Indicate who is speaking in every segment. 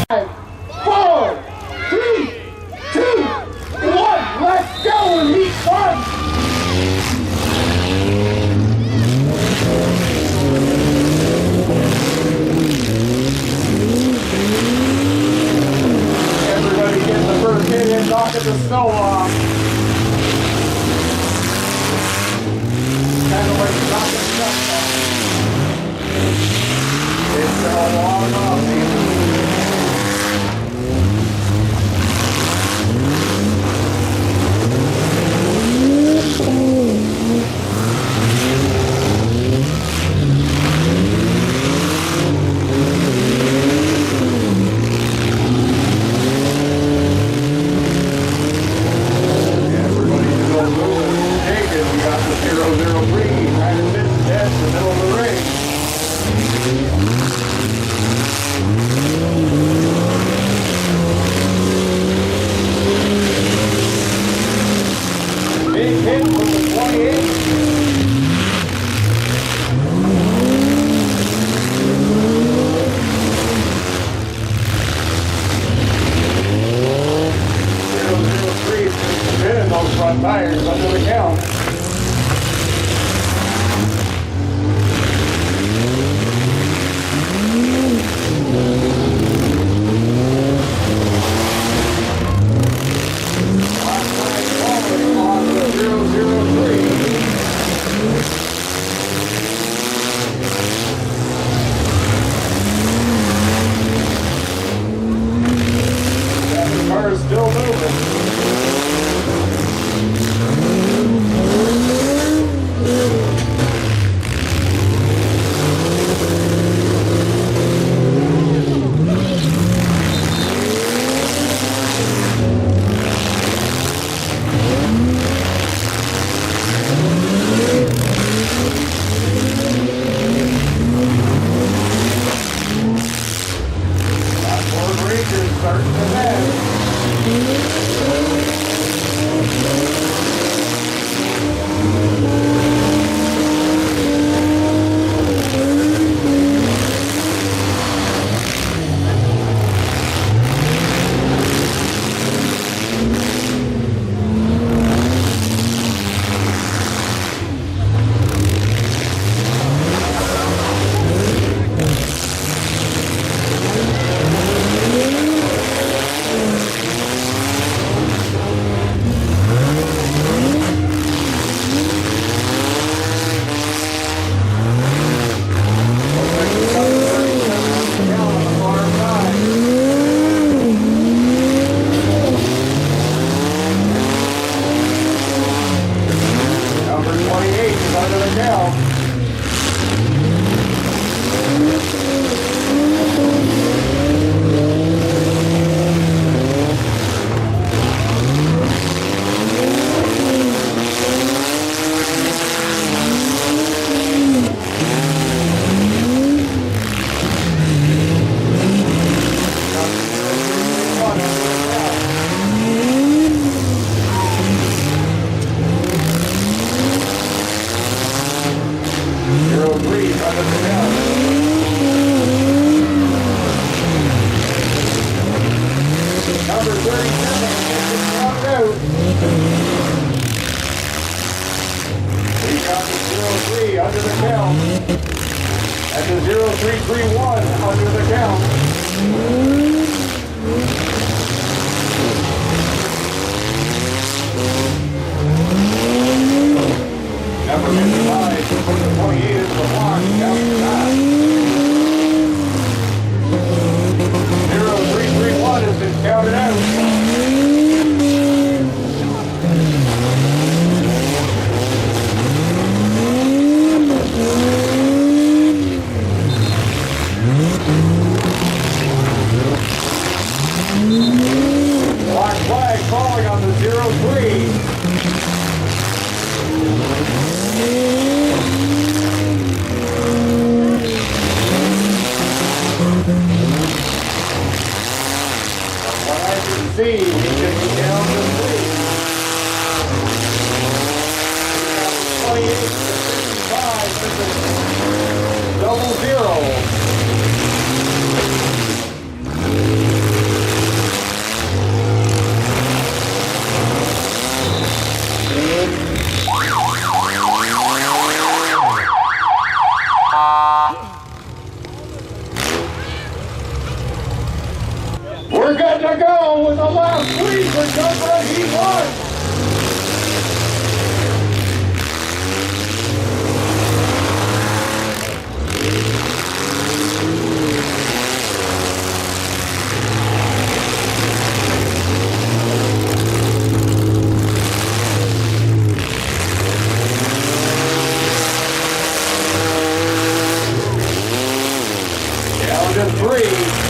Speaker 1: 5, 4, 3, 2, 1. Let's go and heat fun. Everybody get the first hit and knocking the snow off. Kind of like knocking the dust off. It's been a long off season. Front tires under the count. On the 003. That car is still moving. Starting to head. Number 37, we got the 03 under the count. And the 0331 under the count. Number 55, number 28 is the block, down to 9. 0331 has been counted out. Black flag falling on the 03. What I can see, he can be down to 3. 28 to 55, this is double zero. in the last three for jump run heat one. Down to three.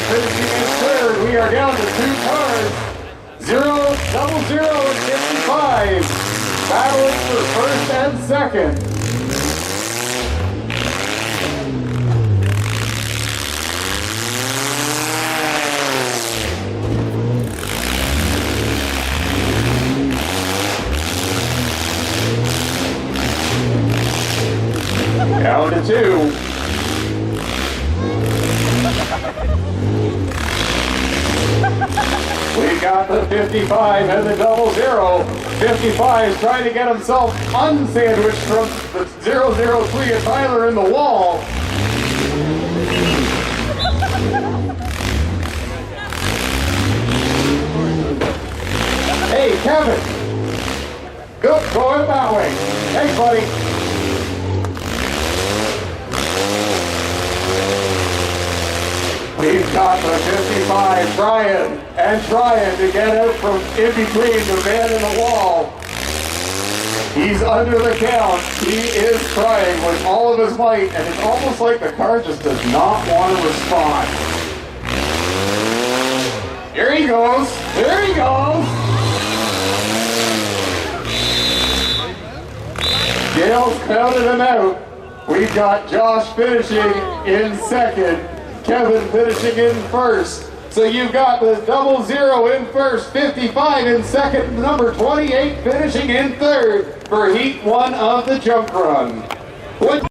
Speaker 1: Finishing in third, we are down to 2 cars. 0, 00, and 55. Battling for first and second. Down to 2. We got the 55 and the 00. 55 is trying to get himself unsandwiched from the 003 of Tyler in the wall. Hey, Kevin. Good, going that way. Thanks, buddy. We've got the 55 trying to get out from in between the man and the wall. He's under the count. He is trying with all of his might, and it's almost like the car just does not want to respond. Here he goes. There he goes. Gail's counted him out. We've got Josh finishing in second. Kevin finishing in first. So you've got the 00 in first, 55 in second, number 28 finishing in third for Heat 1 of the junk run.